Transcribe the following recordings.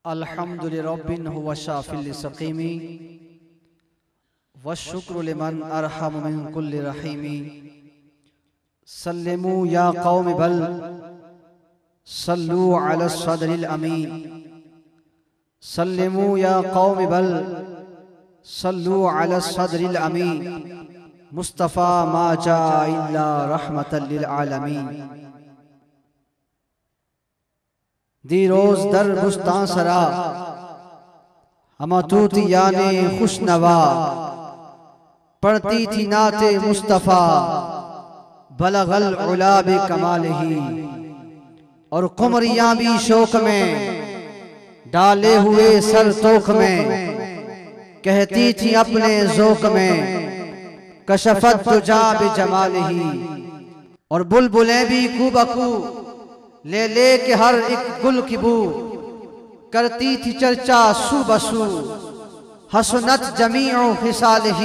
الحمد لرب هو شافي لسقيم والشكر لمن أرحم من كل رحيم سلموا يا قوم بل صلوا على الصدر الأمين سلموا يا قوم بل صلوا على الصدر الأمين مصطفى ما جاء إلا رحمة للعالمين دی روز در بستان سرا ہما توتیان خوش نوا پڑھتی تھی نعت مصطفیٰ بلغ العلا بکمالہ اور قمریاں بھی شوق میں ڈالے ہوئے سر توق میں کہتی تھی اپنے ذوق میں کشفت دجا بجمالہ اور بلبلیں بھی کو بکو لے لے کے ہر ایک گل کی بو کرتی تھی چرچا سو بسو حسنت جمیع خصالہ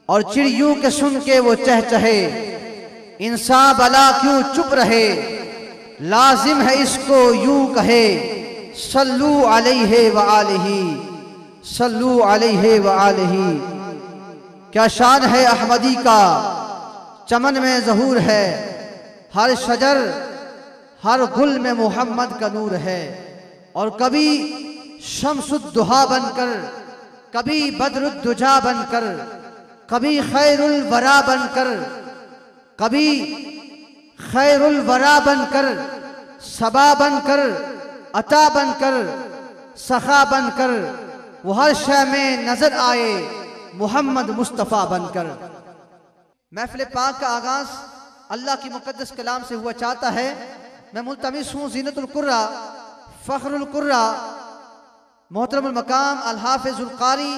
اور چڑیوں کے سن کے وہ چہچہے انسان بلا کیوں چپ رہے لازم ہے اس کو یوں کہے صلو علیہ وآلہ صلو علیہ وآلہ کیا شان ہے احمدی کا چمن میں ظہور ہے ہر شجر ہر گل میں محمد کا نور ہے اور کبھی شمس الدہا بن کر کبھی بدر الدجا بن کر کبھی خیر الورا بن کر کبھی خیر الورا بن کر صبا بن کر عطا بن کر سخا بن کر وہ ہر شے میں نظر آئے محمد مصطفیٰ بن کر۔ محفل پاک کا آغاز اللہ کی مقدس کلام سے ہوا چاہتا ہے۔ میں ملتمس ہوں زینت القرہ فخر القرہ محترم المقام الحافظ القاری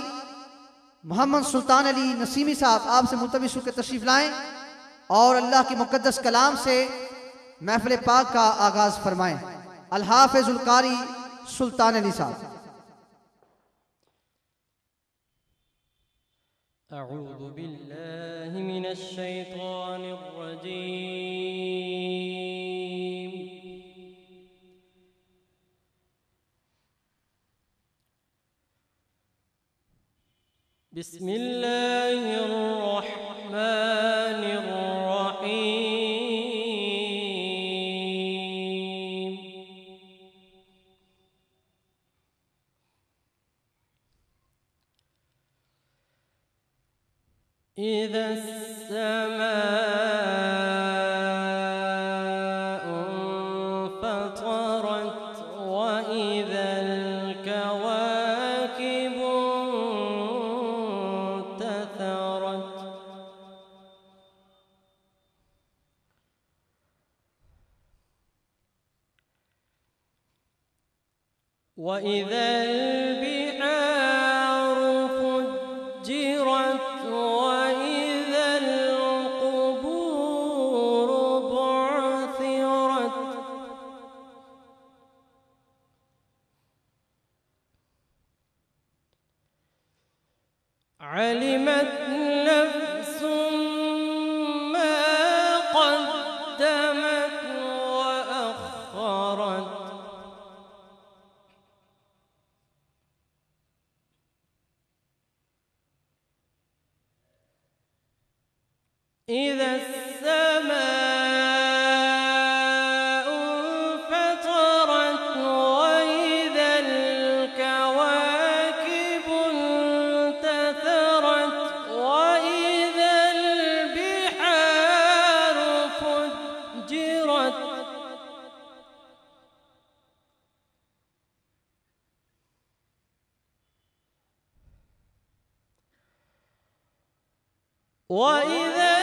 محمد سلطان علی نسیمی صاحب آپ سے ملتمس ہوں کہ تشریف لائیں اور اللہ کی مقدس کلام سے محفل پاک کا آغاز فرمائیں۔ الحافظ القاری سلطان علی صاحب۔ اعوذ باللہ من الشیطان الرجیم بسم اللہ الرحمن الرحیم اذا السماء انفطرت واذا الكواكب وَإِذَا الْبِحَارُ فُجِّرَتْ وَإِذَا الْقُبُورُ بُعْثِرَتْ عَلِمَتْ نَفْسٌ مَا قَدَّمَتْ وَأَخَّرَتْ إذا السماء انفطرت وإذا الكواكب انتثرت وإذا البحار فجرت وإذا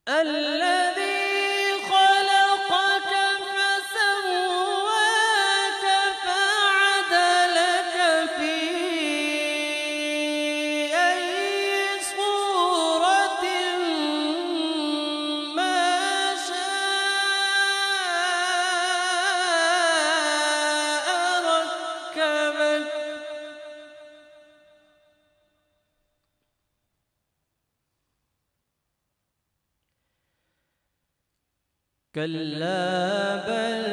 الذي خلقك فسواك فعدلك في أي صورة ما شاء ركبك. كلا بل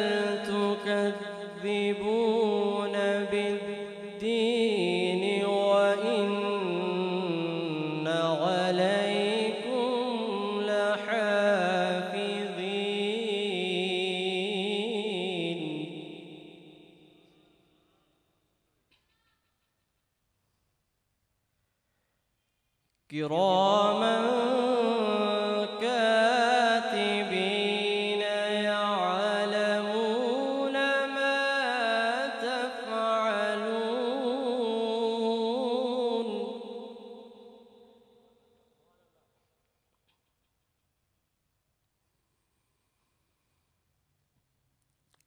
تكذبون بالدين وإن عليكم لحافظين كراما كاتبين يعلمون ما تفعلون.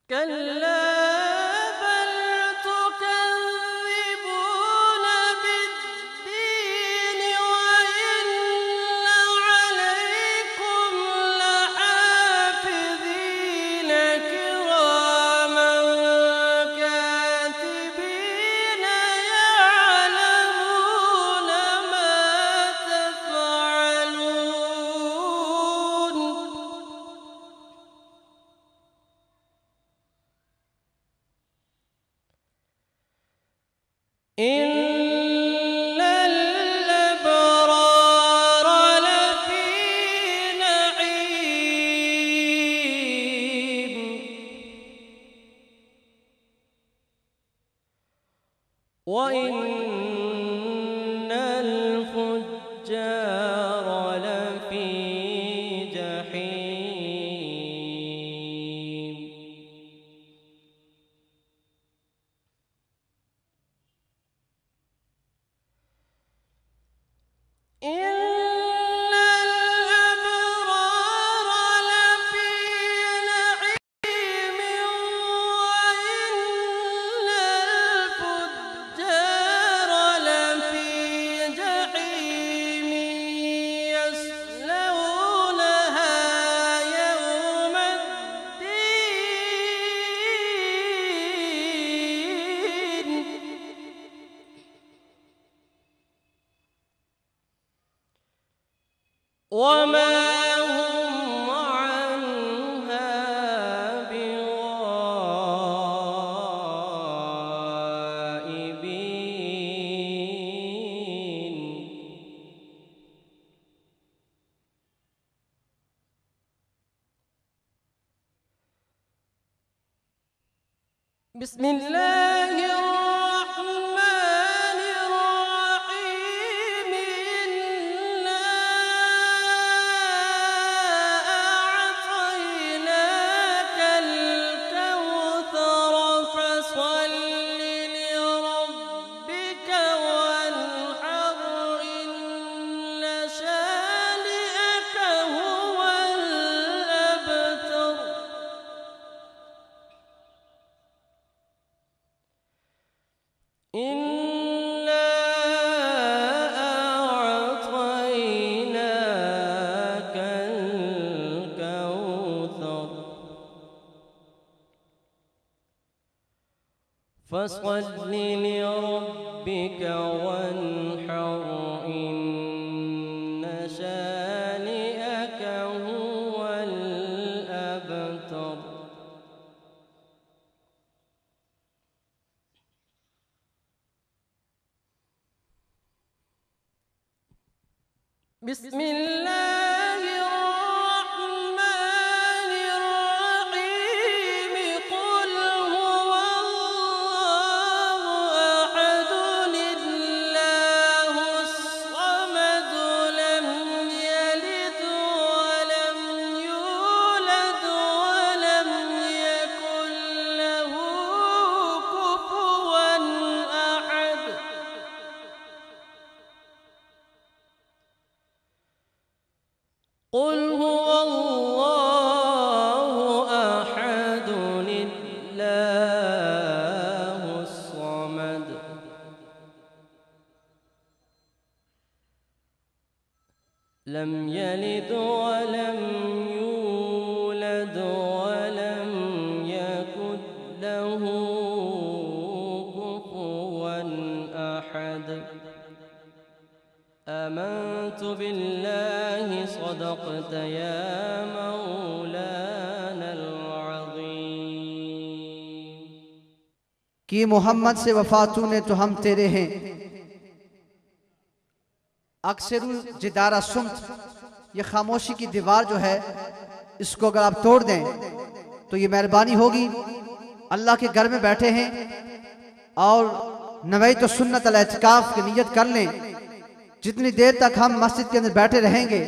كلا بل تكذبون بالدين وإن عليكم لحافظين كراما كاتبين يعلمون ما تفعلون. إن الأبرار لفي نعيم وإن الفجار لفي جحيم. إن الأبرار لفي نعيم وإن الفجار لفي جحيم يصلونها يوم الدين وما هم عنها بغائبين. بسم الله الرحمن الرحيم. إنا أعطيناك الكوثر فصل لربك وانحر إن شانئك هو الأبتر. إنا أعطيناك الكوثر فصل لربك وانحر إن شانئك هو الأبتر. بسم الله الرحمن الرحيم. قل هو الله أحد الله الصمد لم يلد ولم يولد ولم يكن له كفوا أحد. لم يلد ولم يولد ولم يكن له كفوا أحد آمنت بالله صدقت يا مولانا العظيم کہ محمد سے وفاتوں نے تو ہم تیرے ہیں اکثر جدار الصمت یہ خاموشی کی دیوار جو ہے اس کو اگر آپ توڑ دیں تو یہ مہربانی ہوگی اللہ کے گھر میں بیٹھے ہیں اور نویت سنت الاعتکاف کی نیت کر لیں جتنی دیر تک ہم مسجد کے اندر بیٹھے رہیں گے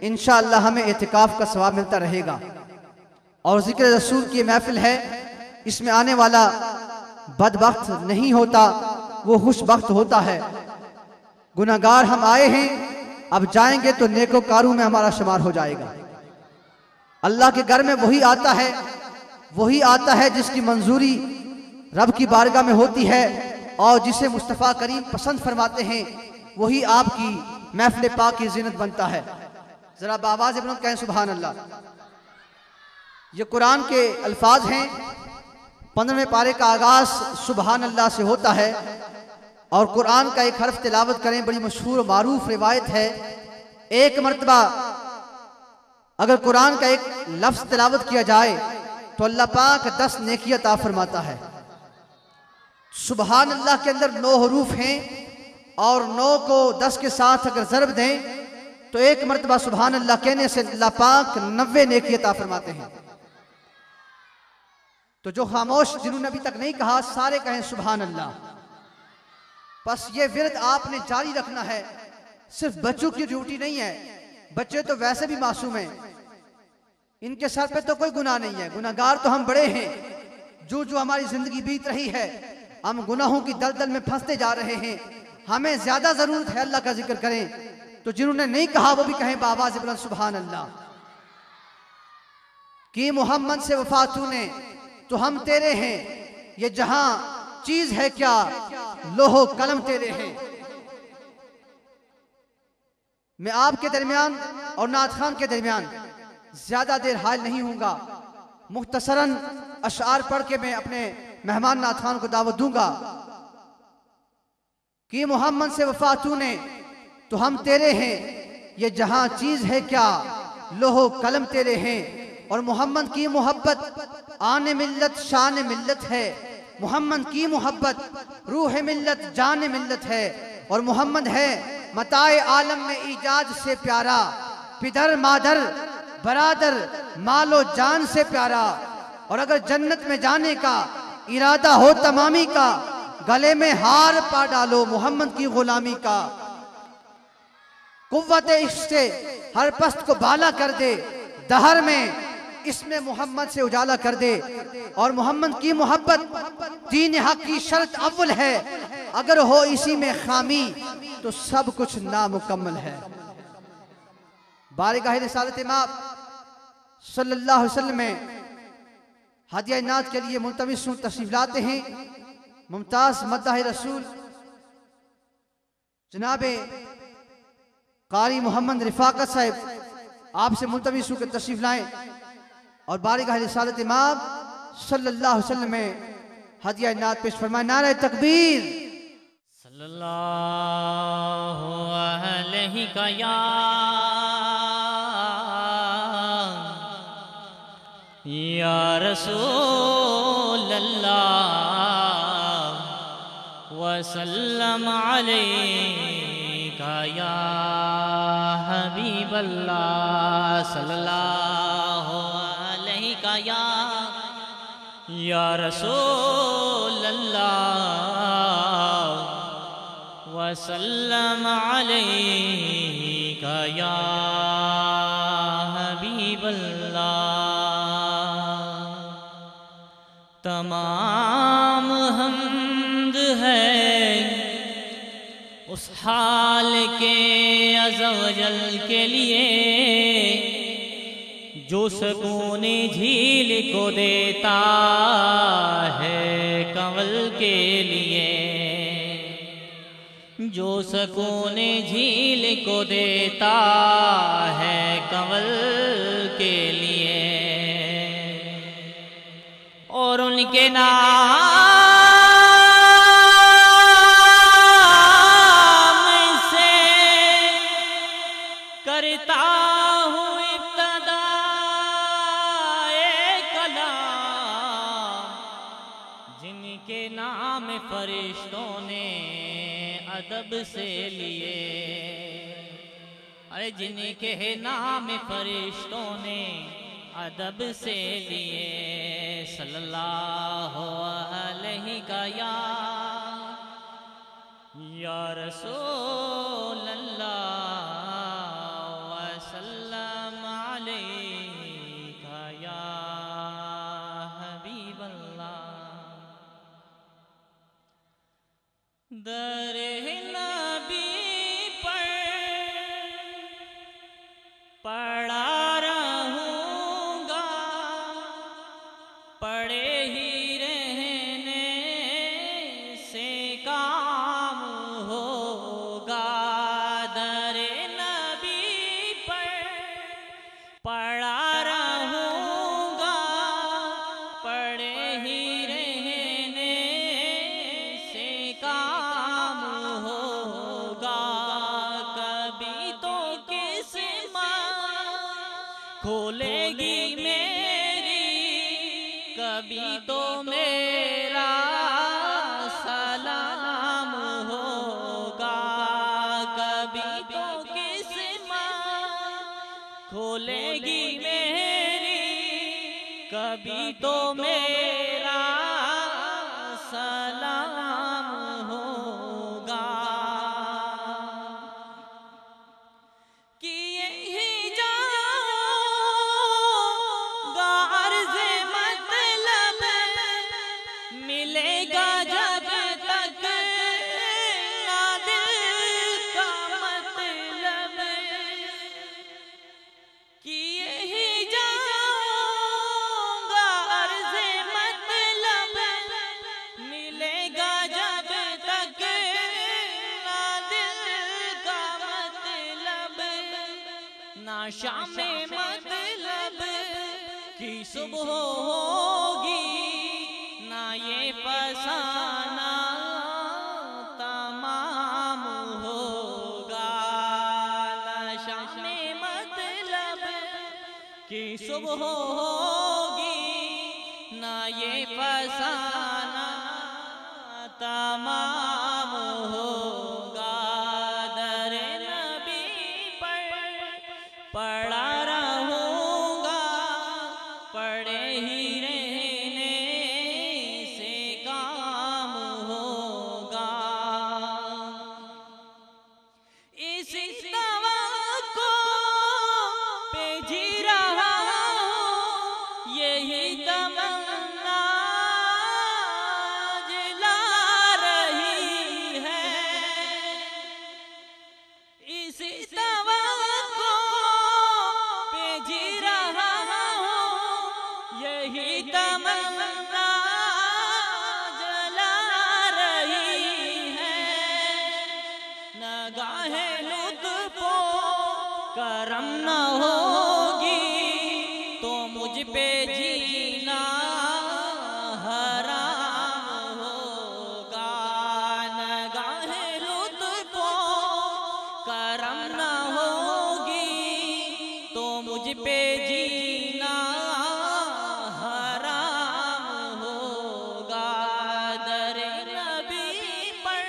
انشاءاللہ ہمیں اعتکاف کا ثواب ملتا رہے گا اور ذکر رسول کی محفل ہے اس میں آنے والا بدبخت نہیں ہوتا وہ خوش بخت ہوتا ہے گناہگار ہم آئے ہیں اب جائیں گے تو نیکوکاروں میں ہمارا شمار ہو جائے گا اللہ کے گھر میں وہی آتا ہے جس کی منظوری رب کی بارگاہ میں ہوتی ہے اور جسے مصطفیٰ کریم پسند فرماتے ہیں وہی آپ کی محفل پاک کی زینت بنتا ہے ذرا بآواز بلند کہیں سبحان اللہ یہ قرآن کے الفاظ ہیں 15ویں پارے کا آغاز سبحان اللہ سے ہوتا ہے اور قرآن کا ایک حرف تلاوت کریں بڑی مشہور و معروف روایت ہے ایک مرتبہ اگر قرآن کا ایک لفظ تلاوت کیا جائے تو اللہ پاک 10 نیکی عطا فرماتا ہے سبحان اللہ کے اندر 9 حروف ہیں اور 9 کو 10 کے ساتھ اگر ضرب دیں تو ایک مرتبہ سبحان اللہ کہنے سے اللہ پاک 90 نیکی عطا فرماتے ہیں تو جو خاموش جنہوں نے ابھی تک نہیں کہا سارے کہیں سبحان اللہ بس یہ ورد آپ نے جاری رکھنا ہے صرف بچوں کی ڈیوٹی نہیں ہے بچے تو ویسے بھی معصوم ہیں ان کے سر پہ تو کوئی گناہ نہیں ہے گناہگار تو ہم بڑے ہیں جو ہماری زندگی بیت رہی ہے ہم گناہوں کی دلدل میں پھنستے جا رہے ہیں ہمیں زیادہ ضرورت ہے اللہ کا ذکر کریں تو جنہوں نے نہیں کہا وہ بھی کہیں بآواز بلند سبحان اللہ کہ محمد سے وفاتوں نے تو ہم تیرے ہیں یہ جہاں چیز ہے کیا لوح و قلم تیرے ہیں میں آپ کے درمیان اور نعت خان کے درمیان زیادہ دیر حائل نہیں ہوں گا مختصراً اشعار پڑھ کے میں اپنے مہمان نعت خان کو دعوت دوں گا کہ محمد سے وفاتوں نے تو ہم تیرے ہیں یہ جہاں چیز ہے کیا لوح و قلم تیرے ہیں اور محمد کی محبت آن ملت شان ملت ہے محمد کی محبت روح ملت جان ملت ہے اور محمد ہے متاع عالم میں ایجاد سے پیارا پدر مادر برادر مال و جان سے پیارا اور اگر جنت میں جانے کا ارادہ ہو تمامی کا گلے میں ہار پا ڈالو محمد کی غلامی کا قوت عشق سے ہر پست کو بالا کر دے دہر میں اس میں محمد سے اجالا کر دے اور محمد کی محبت دین حق کی شرط اول ہے اگر ہو اسی میں خامی تو سب کچھ نامکمل ہے بارگاہ رسالت امام صلی اللہ علیہ وسلم میں ہدیہ نعت کے لیے ملتمسوں تشریف لاتے ہیں ممتاز مداح رسول جناب قاری محمد رفاقت صاحب آپ سے ملتمسوں کے تشریف لائیں اور بارگاہ رسالت امام صلی اللہ علیہ وسلم میں ہدیہ نعت پیش فرمائیں نعرہ تکبیر صلی اللہ علیہ کا یا رسول اللہ وسلم علیکہ یا حبیب اللہ صلی اللہ علیہ کا یا رسول اللہ وسلم علیکہ یا حبیب اللہ تمام حمد ہے اس حال کے عز و جل کے لیے جو سکون جھیل کو دیتا ہے کنول کے لیے جو سکون جھیل کو دیتا ہے کنول کے لیے، اور ان کے نام سے کرتا ہوں ابتدائے کلام، جن کے نام فرشتوں نے ادب سے لیے، ارے جن کے نام فرشتوں نے ادب سے لیے، صلی اللہ علیہ کا یا رسول اللہ وسلم علیکہ یا حبیب اللہ۔ در نبی پر پڑا رہوں گا، پڑے ہی رہنے سے کام ہوگا، در نبی پر پڑا رہوں گا، پڑے ہی رہنے سے کام ہوگا، کبھی تو قسمت کھولے گی میری، کبھی تو میرا سلام ہوگا، کبھی تو قسمت کھولے گی میری، کبھی تو میرا سلام ہوگا، کہ یہی جاؤں گا عرض مطلب، ملے گا جب تک نہ دل کا مطلب، کہ یہی جاؤں گا عرض مطلب، ملے گا جب تک نہ دل کا مطلب، نہ شام مطلب کی صبح ہوگی، نہ یہ فسانہ تمام ہوگا، نہ شام مطلب کی صبح ہوگی، نہ یہ فسانہ تمام ہوگا، در نبی پر پڑا رہوں گا، پڑے ہی رہنے سے کام ہوگا، اس توقع پہ جی رہا ہوں، یہی تمنا جلا رہی ہے، اس توقع پہ جی رہا ہوں، یہی تمنا جلا رہی ہے، نگاہ لطف و کرم نہ ہوگی تو مجھ پہ جینا حرام ہوگا، نگاہ لطف و کرم نہ ہوگی تو مجھ پہ جینا حرام ہوگا، در نبی پر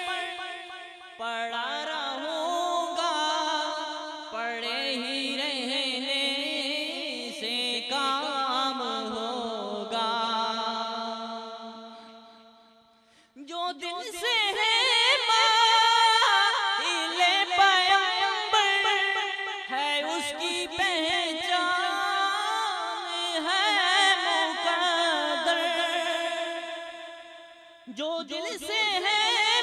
پڑا رہوں گا، پڑے ہی رہنے سے کام ہوگا، جو دل سے ہے مائل پیغمبر ہے، اس کی پہچان ہے مقدر، جو دل سے ہے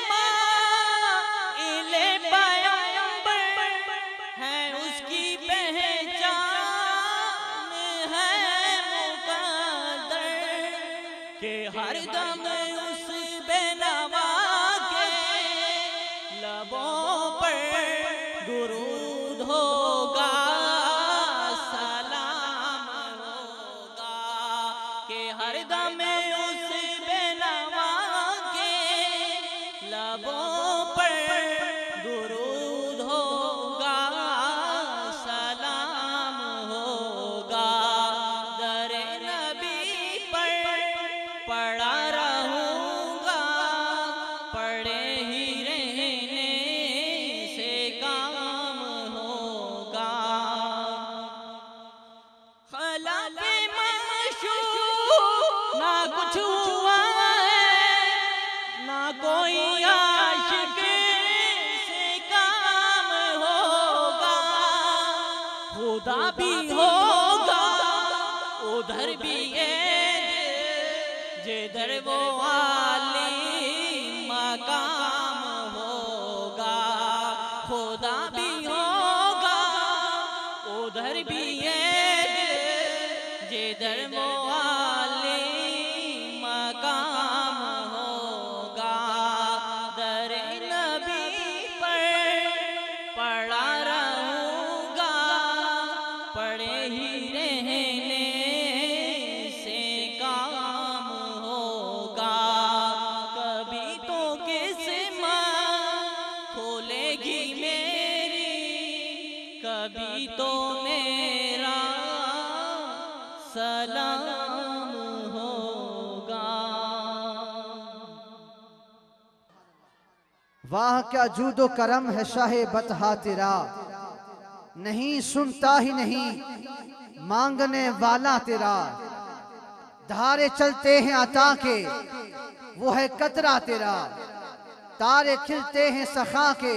مائل پیغمبر ہے، اس کی پہچان ہے مقدر، کہ ہر دم اس بے نوا کے لبوں کہ ہر دم اس بے نوا کے لبوں پر درود ہوگا، سلام ہوگا، در نبی پر پڑا رہوں گا، پڑے ہی رہنے سے کام ہوگا۔ خلاف معشوق نہ کچھ ہوا ہے، نہ کوئی عاشق سے کام ہوگا، خدا بھی ہوگا ادھر بھی جدھر وہ عالی مقام ہوگا، خدا بھی ہوگا ادھر بھی جدھر وہ عالی مقام ہوگا، در نبی پر پڑا رہوں گا، پڑے ہی رہنے سے کام ہوگا، کبھی تو قسمت کھولے گی میری، کبھی تو میرا سلام ہوگا۔ واہ کیا جود و کرم ہے شاہ بطحا تیرا، نہیں سنتا ہی نہیں مانگنے والا تیرا، دھارے چلتے ہیں عطا کے وہ ہے قطرہ تیرا، تارے کھلتے ہیں سخا کے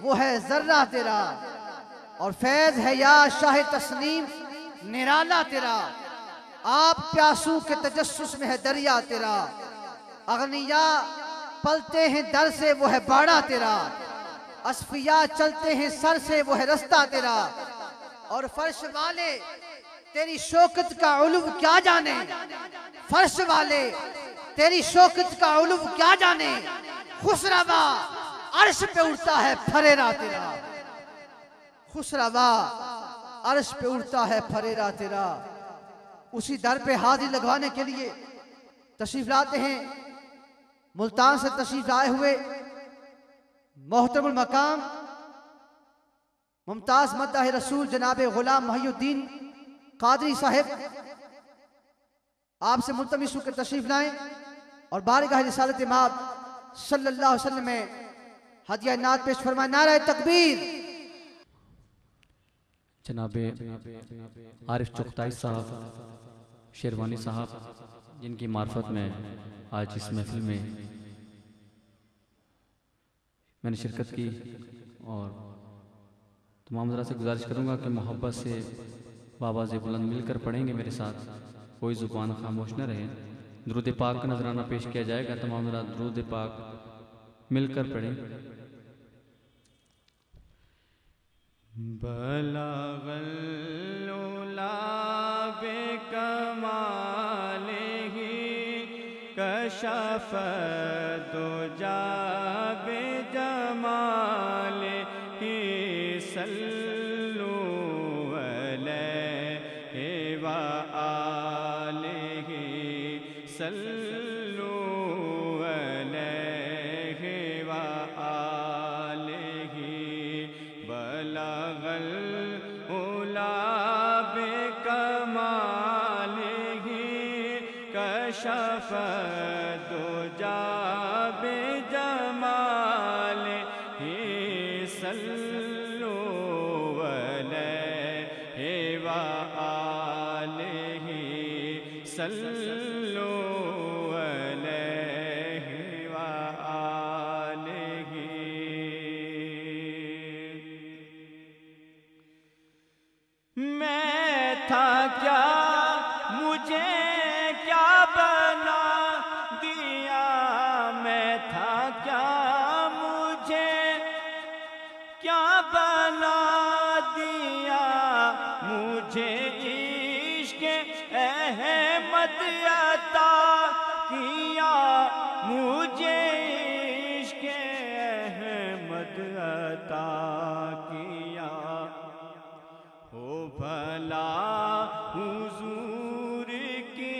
وہ ہے ذرہ تیرا، اور فیض ہے یا شاہ تسلیم نرالا تیرا، آپ پیاسوں کے تجسس میں ہے دریا تیرا، اغنیاء پلتے ہیں در سے وہ ہے باڑا تیرا، اصفیاء چلتے ہیں سر سے وہ ہے رستہ تیرا، اور فرش والے تیری شوکت کا علو کیا جانے، فرش والے تیری شوکت کا علو کیا جانے، خسروا عرش پہ اڑتا ہے پھریرا تیرا، خسروا عرش پہ اڑتا ہے پھریرا تیرا۔ اسی در پہ حاضری لگوانے کے لیے تشریف لاتے ہیں ملتان سے تشریف لائے ہوئے محترم المقام ممتاز مداح رسول جناب غلام محی الدین قادری صاحب، آپ سے ملتمس ہو کے تشریف لائیں اور بارگاہ رسالت مآب صلی اللہ علیہ وسلم میں ہدیہ نعت پیش فرمائیں۔ نعرہ تکبیر۔ جناب عارف چغتائی صاحب شیروانی صاحب، جن کی معرفت میں آج اس محفل میں نے شرکت کی، اور تمام حضرات سے گزارش کروں گا کہ محبت سے بآواز بلند مل کر پڑھیں گے میرے ساتھ، کوئی زبان خاموش نہ رہے۔ درود پاک کا نذرانہ پیش کیا جائے گا، تمام حضرات درود پاک مل کر پڑھیں۔ بلغ العلا بکمالہ کشف الدجی بجمالہ صلوا علیہ وآلہ صلوا علیہ وآلہ۔ بلغ العلا بکمالہ کشف الدجی بجمالہ صلوا علیہ وآلہ صلوا علیہ وآلہ۔ میں تھا کیا مجھے کیا بنا دیا، میں تھا کیا مجھے کیا بنا دیا، مجھے عشق احمد عطا کیا، مجھے عشق احمد عطا کیا۔ ہو بھلا حضور کی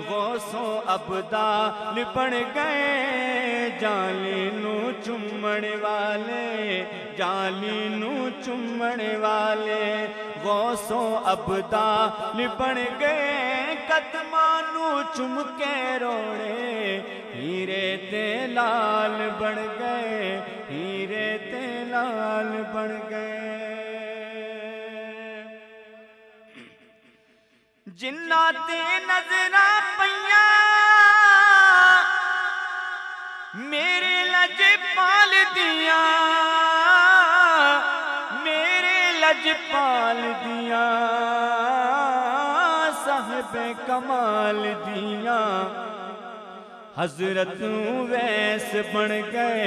غوثوں ابدال بن گئے جالی نو چومن والے جالی نو چومن والے غوثوں ابدال بن گئے قدماں نو چوم کے روڑے ہیرے تے لال بن گئے ہیرے تے لال بن گئے جنہاں تے نظراں پیاں میرے لجپال دیاں میرے لجپال دیاں صاحب کمال دیاں حضرت ویس بن گئے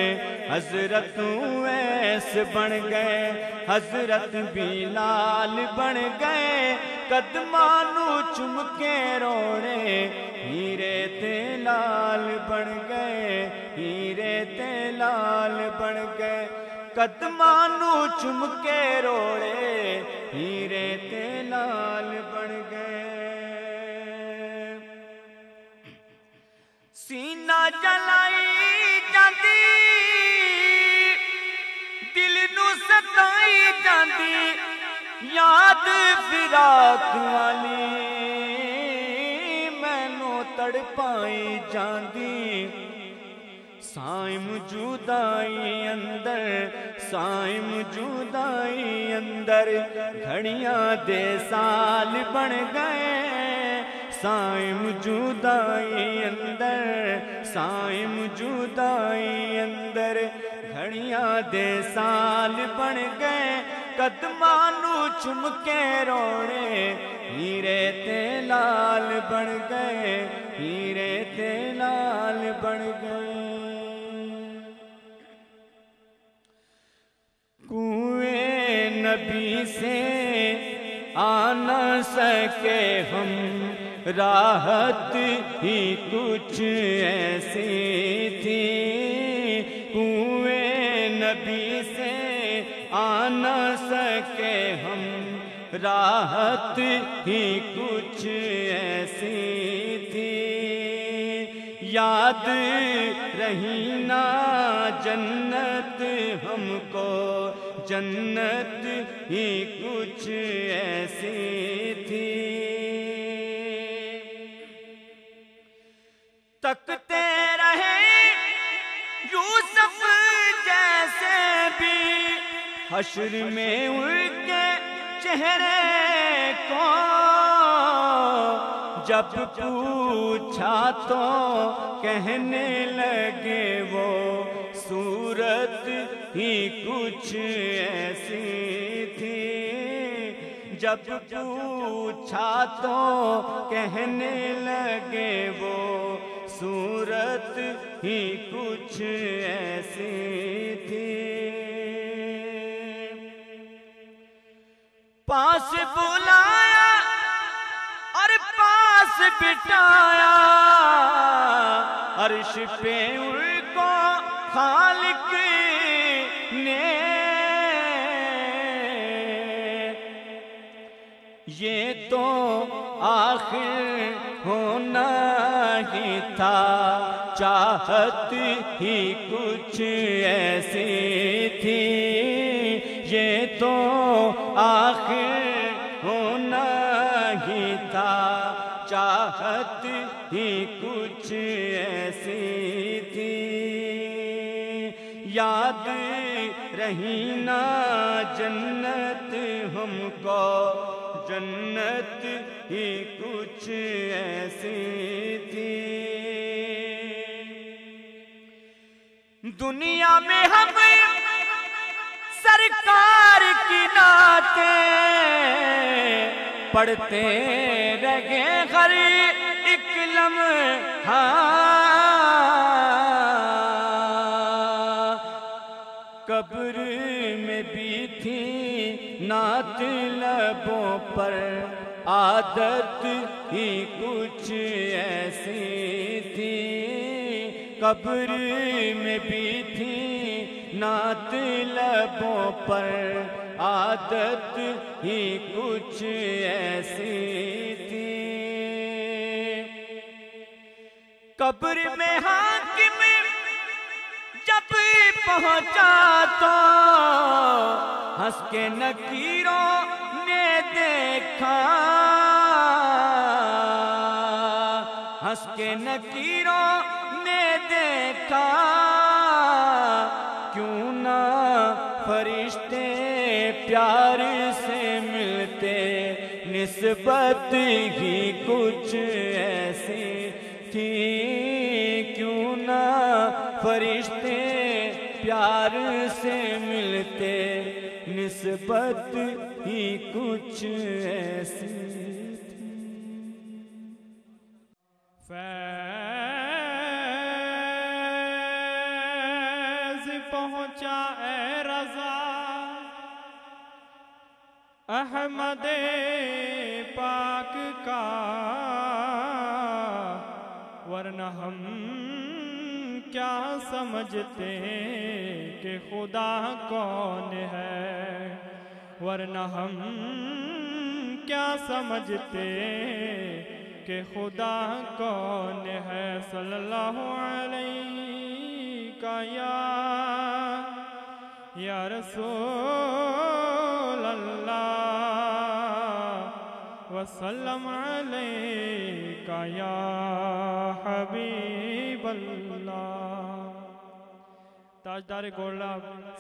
حضرت ویس بن گئے حضرت بلال بن گئے قدماں نو چوم کے روڑے ہیرے تے لال بن گئے ہیرے تے لال بن گئے قدماں نو چوم کے روڑے ہیرے تے لال بن گئے سینہ جلائی جاندی دل نو ستائی جاندی یاد فراق والی مینوں تڑپائی جاندی سائم جدائی اندر سائم جدائی اندر گھڑیاں دے سال بن گئے سائم جدائی اندر سائم جدائی اندر گھڑیاں دے سال بن گئے قدماں نو چوم کے روڑے ہیرے تے لال بن گئے ہیرے تے لال بن گئے کنویں نبی سے آ نہ سکے ہم راحت ہی کچھ ایسی تھی کنویں نبی سے آ نہ سکے ہم راحت ہی کچھ ایسی تھی یاد رہی نا جنت ہم کو جنت ہی کچھ ایسی تھی تکتے رہے یوسف جیسے بھی حشر میں ان کے چہرے کو جب پوچھا تو کہنے لگے وہ صورت ہی کچھ ایسی تھی جب پوچھا تو کہنے لگے وہ صورت ہی کچھ ایسی تھی پاس بلایا اور پاس بٹھایا عرش پہ ان کو خالق نے یہ تو آخر ہونا ہی تھا چاہت ہی کچھ ایسی تھی یہ تو آخر ہونا ہی تھا چاہت ہی کچھ ایسی تھی یاد رہی نا جنت ہم کو جنت ہی کچھ ایسی تھی دنیا میں ہم سرکار کی نعتیں پڑھتے رہے ہر ایک لمحہ قبر میں بھی تھی نعت لبوں پر عادت ہی کچھ ایسی تھی قبر میں بھی تھی نعت لبوں پر عادت ہی کچھ ایسی تھی قبر میں حاکم جب پہنچا تو ہنس کے نکیروں نے دیکھا، ہنس کے نکیروں نے دیکھا، کیوں نہ فرشتے پیار سے ملتے، نسبت ہی کچھ ایسی تھی، کیوں نہ فرشتے پیار سے ملتے، نسبت ہی کچھ ایسی تھی۔ فیض پہنچا اے رضا احمد پاک کا، ورنہ ہم کیا سمجھتے کہ خدا کون ہے، ورنہ ہم کیا سمجھتے کہ خدا کون ہے۔ صلی اللہ علیہ یا رسول اللہ، وسلم علیکہ یا حبیب اللہ۔ تاجدار گولڑا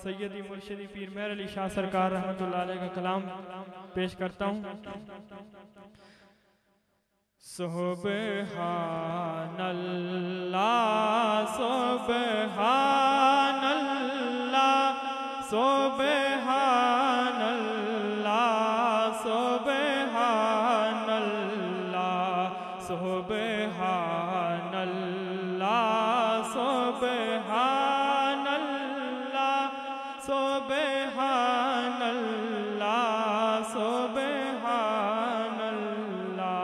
سیدی مرشدی پیر مہر علی شاہ سرکار رحمت اللہ علیہ کا کلام پیش کرتا ہوں۔ سبحان اللہ سبحان اللہ سبحان اللہ سبحان اللہ سبحان اللہ سبحان اللہ سبحان اللہ سبحان اللہ۔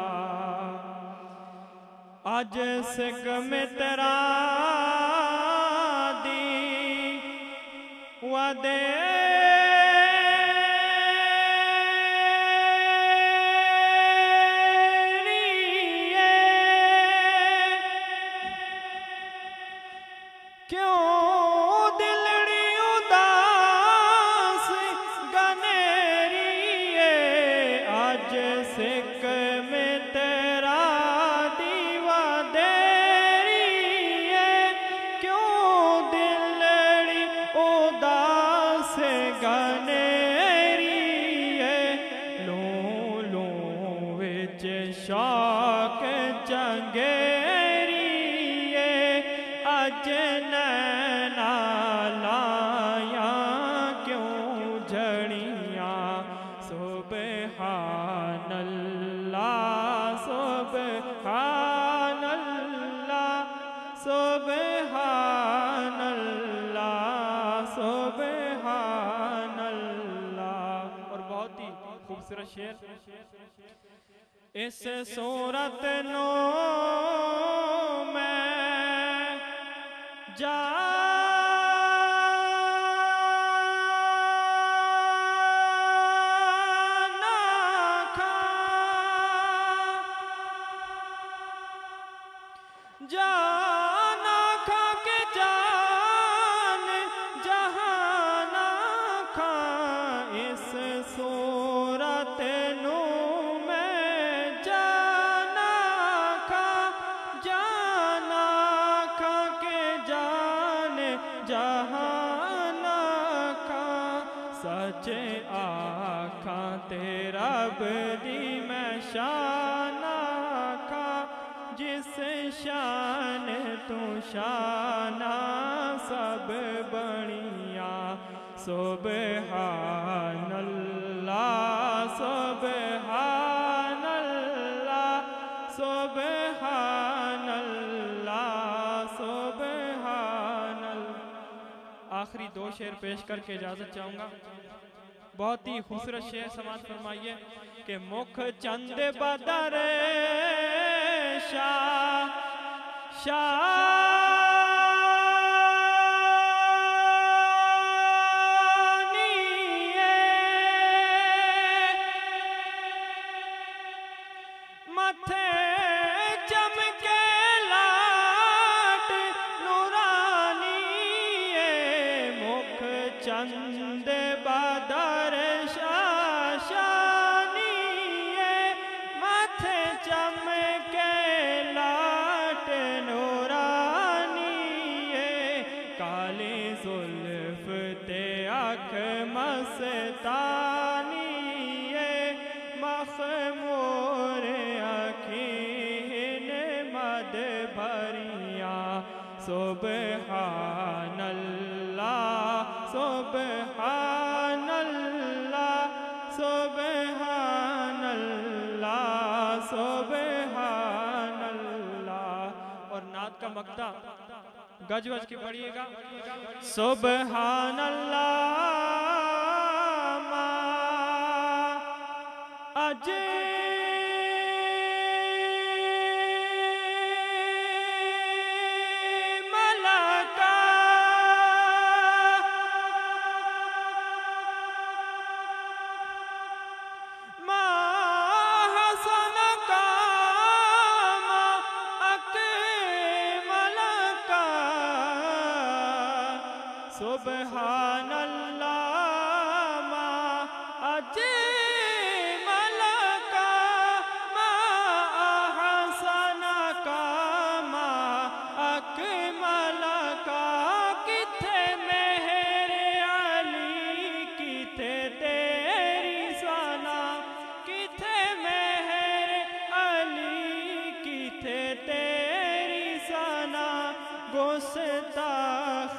آج سکھ میں تیرا دی وعدے شوق جنگیری اج نینا لایا کیوں جھڑیاں۔ سبحان اللہ سبحان اللہ سبحان اللہ سبحان اللہ۔ اور بہت ہی خوبصورت شعر، اس صورت نو میں جانا کھا، جانا کھا کے جان جہانا کھا، اس صورت نو سچ آکھاں تیرا بدی میں شان آکھاں، جس شان تو شانہ سب بڑیاں۔ سبحان اللہ سبحان اللہ سبحان اللہ سبحان اللہ۔ آخری دو شعر پیش کر کے اجازت چاہوں گا۔ بہت ہی خوبصورت شعر سماعت فرمائیے کہ مکھ چند بدر شاہ متھے چمکے لال چند بدر شاشانی ماتھے چمکے لاٹ نورانی کالی زلف تے آنکھ مستانی مخمور اکھین مد بھریاں سبحان اللہ سبحان اللہ سبحان اللہ سبحان اللہ۔ اور نعت کا مقطع گج وج کی پڑھیے گا۔ سبحان اللہ ما سبحان اللہ ما اجمل کا ما احسن کا ما اکمل کا کتھے مہر علی کتھے تیری ثنا کتھے مہر علی کتھے تیری ثنا گستاخ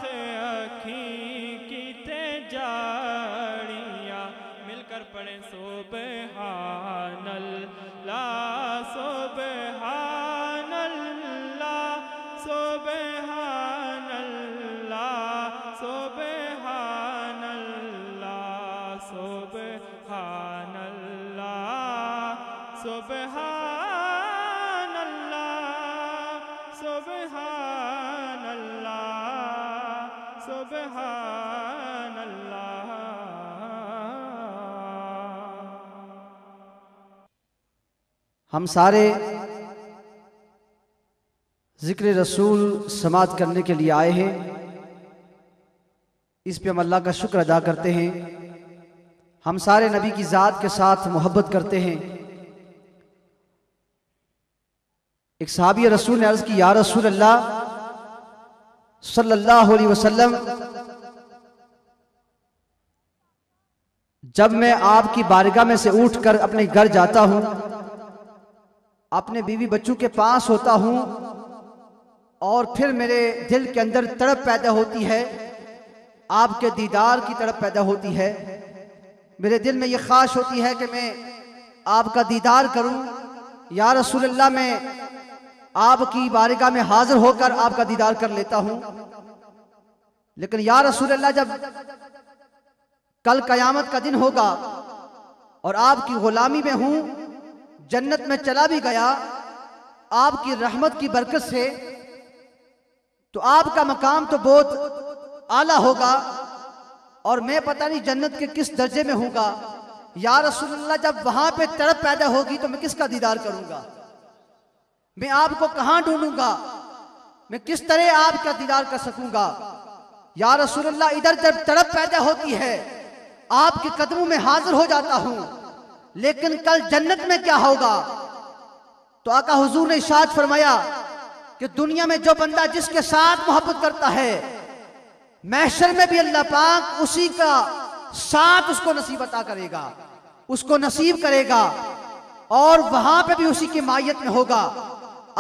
کتے جاڑیاں مل کر پڑھیں سبحان اللہ سبحان اللہ سبحان اللہ سبحان اللہ سبحان اللہ سبحان اللہ سبحان اللہ سبحان اللہ۔ ہم سارے ذکر رسول سماعت کرنے کے لیے آئے ہیں، اس پہ ہم اللہ کا شکر ادا کرتے ہیں۔ ہم سارے نبی کی ذات کے ساتھ محبت کرتے ہیں۔ ایک صحابی رسول نے عرض کی، یا رسول اللہ صلی اللہ علیہ وسلم، جب میں آپ کی بارگاہ میں سے اٹھ کر اپنے گھر جاتا ہوں، اپنے بیوی بچوں کے پاس ہوتا ہوں، اور پھر میرے دل کے اندر تڑپ پیدا ہوتی ہے، آپ کے دیدار کی تڑپ پیدا ہوتی ہے، میرے دل میں یہ خواہش ہوتی ہے کہ میں آپ کا دیدار کروں۔ یا رسول اللہ، میں آپ کی بارگاہ میں حاضر ہو کر آپ کا دیدار کر لیتا ہوں، لیکن یا رسول اللہ، جب کل قیامت کا دن ہوگا اور آپ کی غلامی میں ہوں، جنت میں چلا بھی گیا آپ کی رحمت کی برکت سے، تو آپ کا مقام تو بہت اعلیٰ ہوگا اور میں پتہ نہیں جنت کے کس درجے میں ہوں گا۔ یا رسول اللہ، جب وہاں پہ تڑپ پیدا ہوگی تو میں کس کا دیدار کروں گا؟ میں آپ کو کہاں ڈھونڈوں گا؟ میں کس طرح آپ کا دیدار کر سکوں گا؟ یا رسول اللہ، ادھر جب تڑپ پیدا ہوتی ہے آپ کے قدموں میں حاضر ہو جاتا ہوں، لیکن کل جنت میں کیا ہوگا؟ تو آقا حضور نے ارشاد فرمایا کہ دنیا میں جو بندہ جس کے ساتھ محبت کرتا ہے، محشر میں بھی اللہ پاک اسی کا ساتھ اس کو نصیب عطا کرے گا، اس کو نصیب کرے گا، اور وہاں پہ بھی اسی کی معیت میں ہوگا۔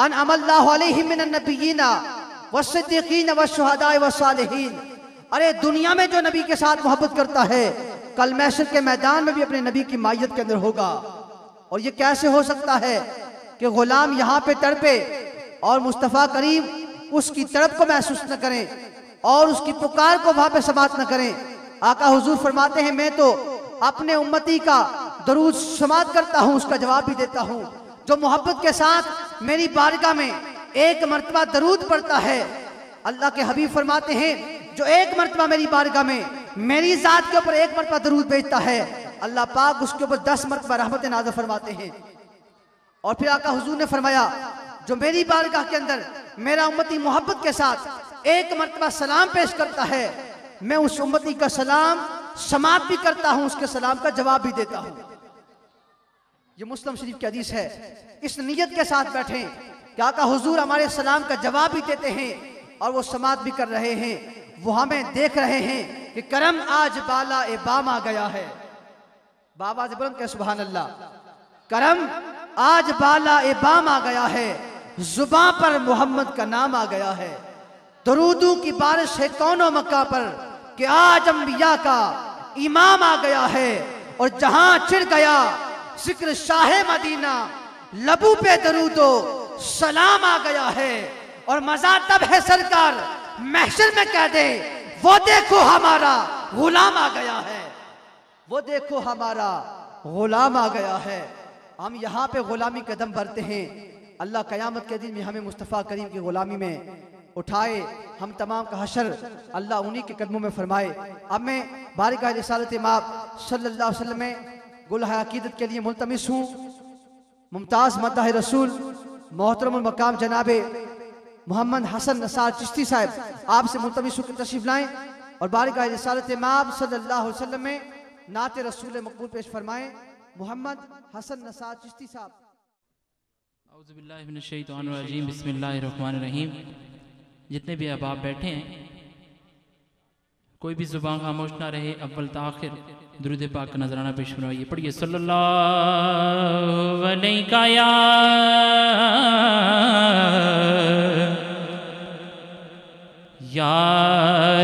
انعم اللہ علیہم من النبیین والصدیقین والشہداء والصالحین۔ ارے دنیا میں جو نبی کے ساتھ محبت کرتا ہے، کل محشر کے میدان میں بھی اپنے نبی کی معیت کے اندر ہوگا۔ اور یہ کیسے ہو سکتا ہے کہ غلام یہاں پہ تڑپے اور مصطفیٰ کریم اس کی تڑپ کو محسوس نہ کریں اور اس کی پکار کو وہاں پہ سماعت نہ کریں؟ آقا حضور فرماتے ہیں، میں تو اپنے امتی کا درود سماعت کرتا ہوں، اس کا جواب بھی دیتا ہوں۔ جو محبت کے ساتھ میری بارگاہ میں ایک مرتبہ درود پڑھتا ہے، اللہ کے حبیب فرماتے ہیں، جو ایک مرتبہ میری بارگاہ میں میری ذات کے اوپر ایک مرتبہ درود بھیجتا ہے، اللہ پاک اس کے اوپر 10 مرتبہ رحمت نازل فرماتے ہیں۔ اور پھر آقا حضور نے فرمایا، جو میری بارگاہ کے اندر میرا امتی محبت کے ساتھ ایک مرتبہ سلام پیش کرتا ہے، میں اس امتی کا سلام سماعت بھی کرتا ہوں، اس کے سلام کا جواب بھی دیتا ہوں۔ یہ مسلم شریف کی حدیث ہے۔ اس نیت کے ساتھ بیٹھیں کہ آقا حضور ہمارے سلام کا جواب بھی دیتے ہیں اور وہ سماعت بھی کر رہے ہیں، وہ ہمیں دیکھ رہے ہیں کہ کرم آج بالا بام آ گیا ہے۔ بابا بلند کہ سبحان اللہ۔ کرم آج بالا بام آ گیا ہے، زباں پر محمد کا نام آ گیا ہے۔ درودوں کی بارش ہے کونوں مکہ پر کہ آج انبیاء کا امام آ گیا ہے، اور جہاں چڑھ گیا ذکر شاہ مدینہ لبو پہ درود و سلام آ گیا ہے۔ اور مزہ تب ہے سرکار محشر میں کہہ دے وہ دیکھو ہمارا غلام آ گیا ہے، وہ دیکھو ہمارا غلام آ گیا ہے۔ ہم یہاں پہ غلامی قدم بھرتے ہیں، اللہ قیامت کے دن میں ہمیں مصطفیٰ کریم کی غلامی میں اٹھائے، ہم تمام کا حشر اللہ انہی کے قدموں میں فرمائے۔ اب میں بارگاہ رسالت مآب صلی اللہ علیہ وسلم میں گلہ عقیدت کے لیے ملتمس ہوں، ممتاز مداح رسول محترم المقام جناب محمد حسن نثار چشتی صاحب آپ سے ملتمس ہو کے تشریف لائیں اور بارگاہ رسالت مآب صلی اللہ علیہ وسلم میں نعت رسول مقبول پیش فرمائیں۔ محمد حسن نثار چشتی صاحب۔ اعوذ باللہ من الشیطان الرجیم، بسم اللہ الرحمن الرحیم۔ جتنے بھی احباب بیٹھے ہیں، کوئی بھی زبان خاموش نہ رہے، اول تاخر درود پاک کا نظرانہ پیش فرمائیے۔ پڑھیے صلی اللہ علیہ یا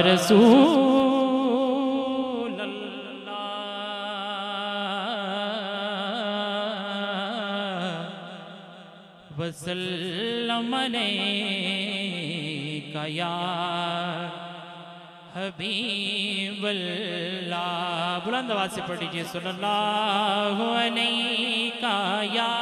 رسول اللہ وسلم علیکہ یا حبیب اللہ۔ بلند آواز سے پڑھ لیجئے صلی اللہ علیہ یا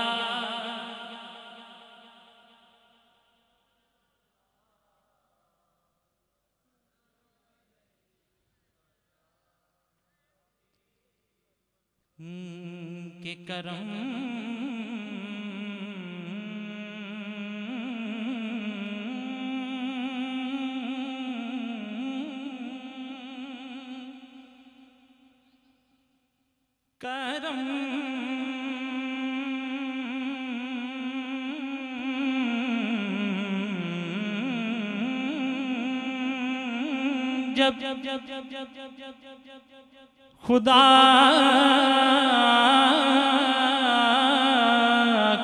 کہ کرم کرم جب خدا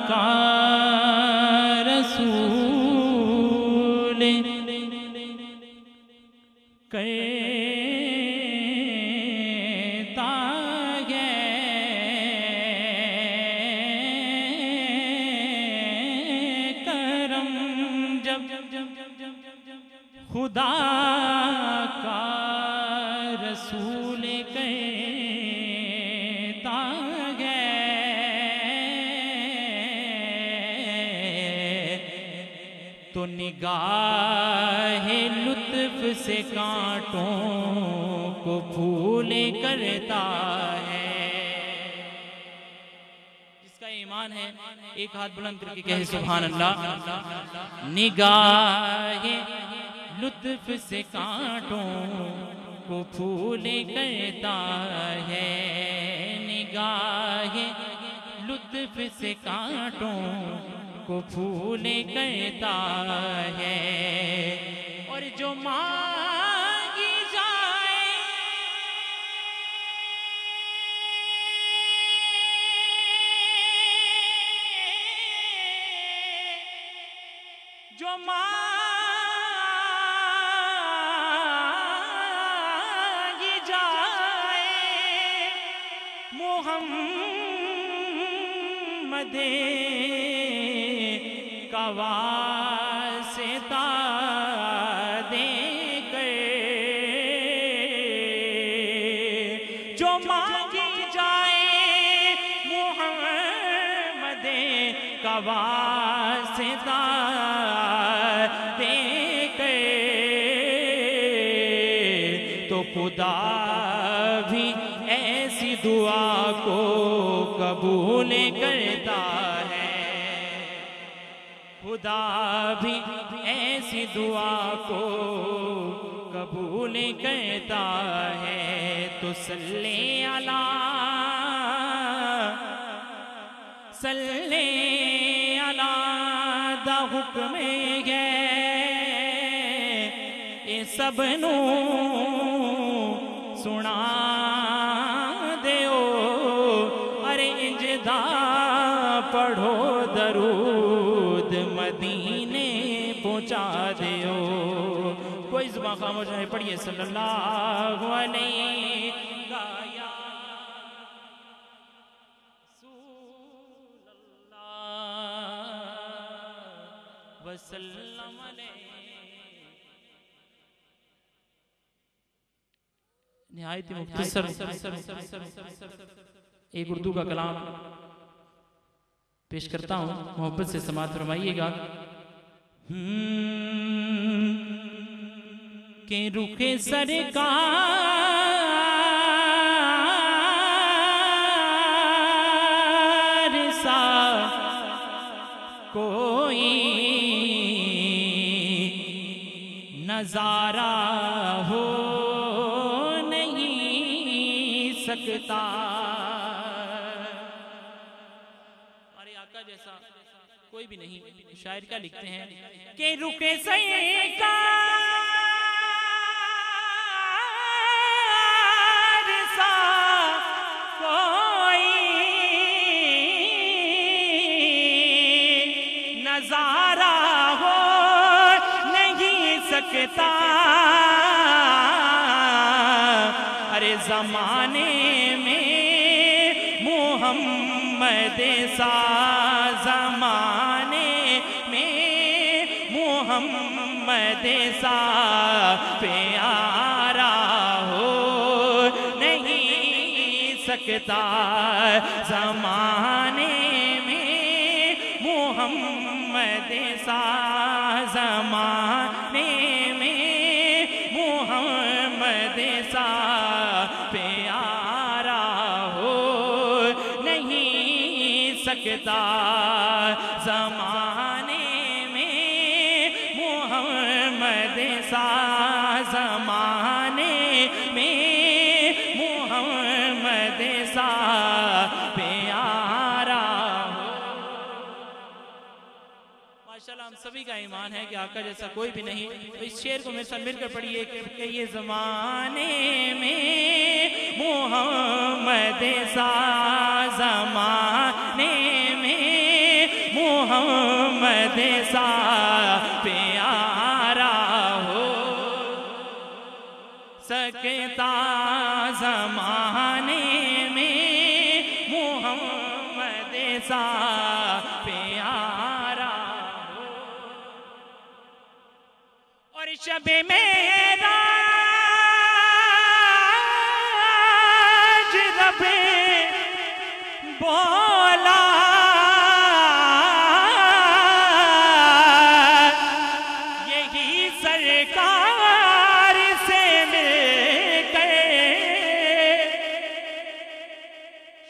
کا رسول کہتا ہے کرم جب خدا کا رسول کہتا ہے تو نگاہ لطف سے کانٹوں کو پھول کرتا ہے۔ جس کا ایمان ہے ایک ہاتھ بلند کر کے کہے سبحان اللہ۔ نگاہ لطف سے کانٹوں کو پھول کرتا ہے، نگاہ لطف سے کانٹوں کو پھول کرتا ہے، اور جو مانگی جائے جو مانگی جائے محمد کا واسطہ دے کر، جو مانگی جائے محمد کا واسطہ دے کر، تو خدا بھی ایسی دعا کو قبول کرتا ہے، خدا بھی ایسی دعا کو قبول کرتا ہے تو صلی علی دا حکم ہے اے سب نو سنا دیو ارے انجدا پڑھو درود مدینے پہنچا دیو کوئی زبان خاموش ہے پڑھیے صلی اللہ علیہ وسلم نہایت مختصر ایک اردو کا کلام پیش کرتا ہوں، محبت سے سماعت فرمائیے گا۔ کہ رخ سرکار سا کوئی نظارہ ہو نہیں سکتا، ہمارے آقا جیسا کوئی بھی نہیں۔ شاعر کیا لکھتے ہیں کہ رخ سرکار سا کوئی نظارہ ہو نہیں سکتا، ارے زمانے میں محمد سا، زمانے میں محمد سا پیارا ہو نہیں سکتا، زمانے میں محمد سا، زمانے میں محمد سا پیارا ہو نہیں سکتا، زمانے میں محمد سا، زمانے میں محمد سا پیارا ہو۔ ماشاءاللہ ہم سبھی کا ایمان ہے کہ آقا جیسا کوئی بھی نہیں۔ تو اس شعر کو میرے ساتھ مل کر پڑھیے کہ یہ زمانے میں محمد سا، زمانے میں محمد سا پیارا ہو سکتا، زمانے میں محمد سا پیارا ہو۔ اور شب معراج رب بولا یہی سرکار سے مل کر،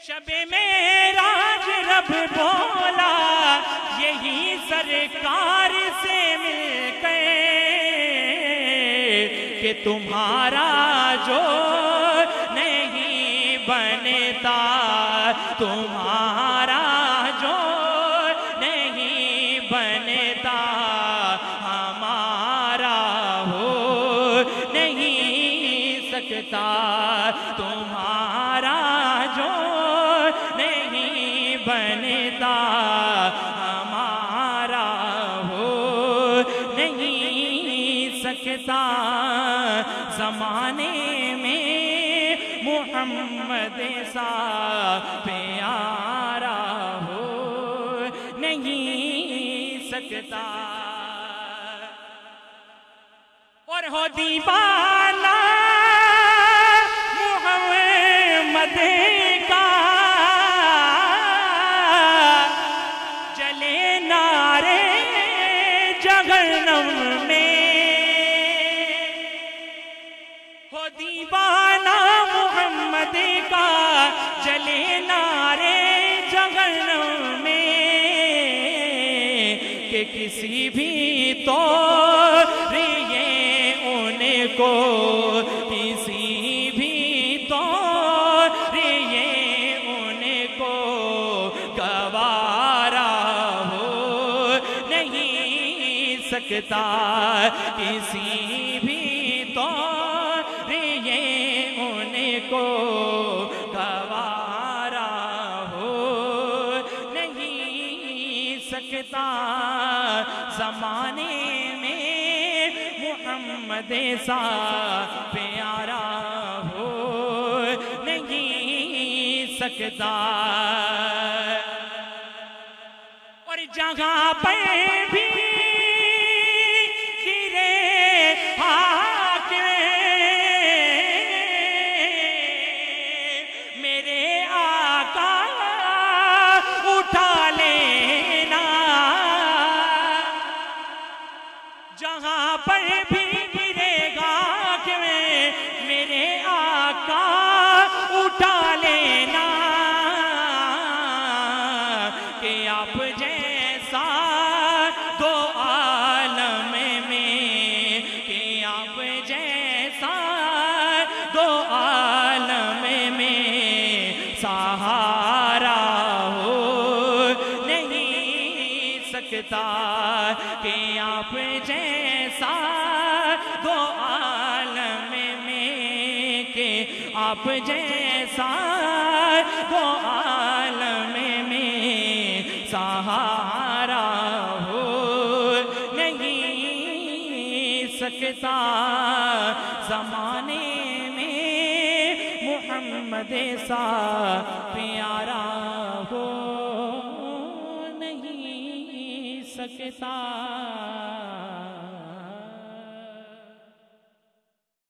شب معراج رب بولا یہی سرکار سے مل کر، کہ تمہارا جو نہیں بنتا، تمہارا جو نہیں بنتا ہمارا ہو نہیں سکتا، تمہارا جو نہیں بنتا ہمارا ہو نہیں سکتا، زمانے میں محمد سا پیارا ہو نہیں سکتا، اور ہو دیوانہ محمد کا جلے نارے جہنم میں، ہو دیوانہ محمد کا جلے نارے جہنم میں، کہ کسی بھی طور یہ ان کو سکتا کسی بھی طور یہ ان کو گوارا ہو نہیں سکتا زمانے میں محمد سا پیارا ہو نہیں سکتا اور جگہ پر بھی گرے حاکم میرے آقا اٹھا لینا جہاں پر بھی گرے گا کہ میرے آقا اٹھا لینا کہ آپ جیسا دو عالم میں کہ آپ جیسا دو عالم میں سہارا ہو نہیں سکتا کہ آپ جیسا دو عالم میں کہ آپ جیسا دو عالم میں سہارا ہو نہیں سکتا زمانے میں محمد سا پیارا ہو نہیں سکتا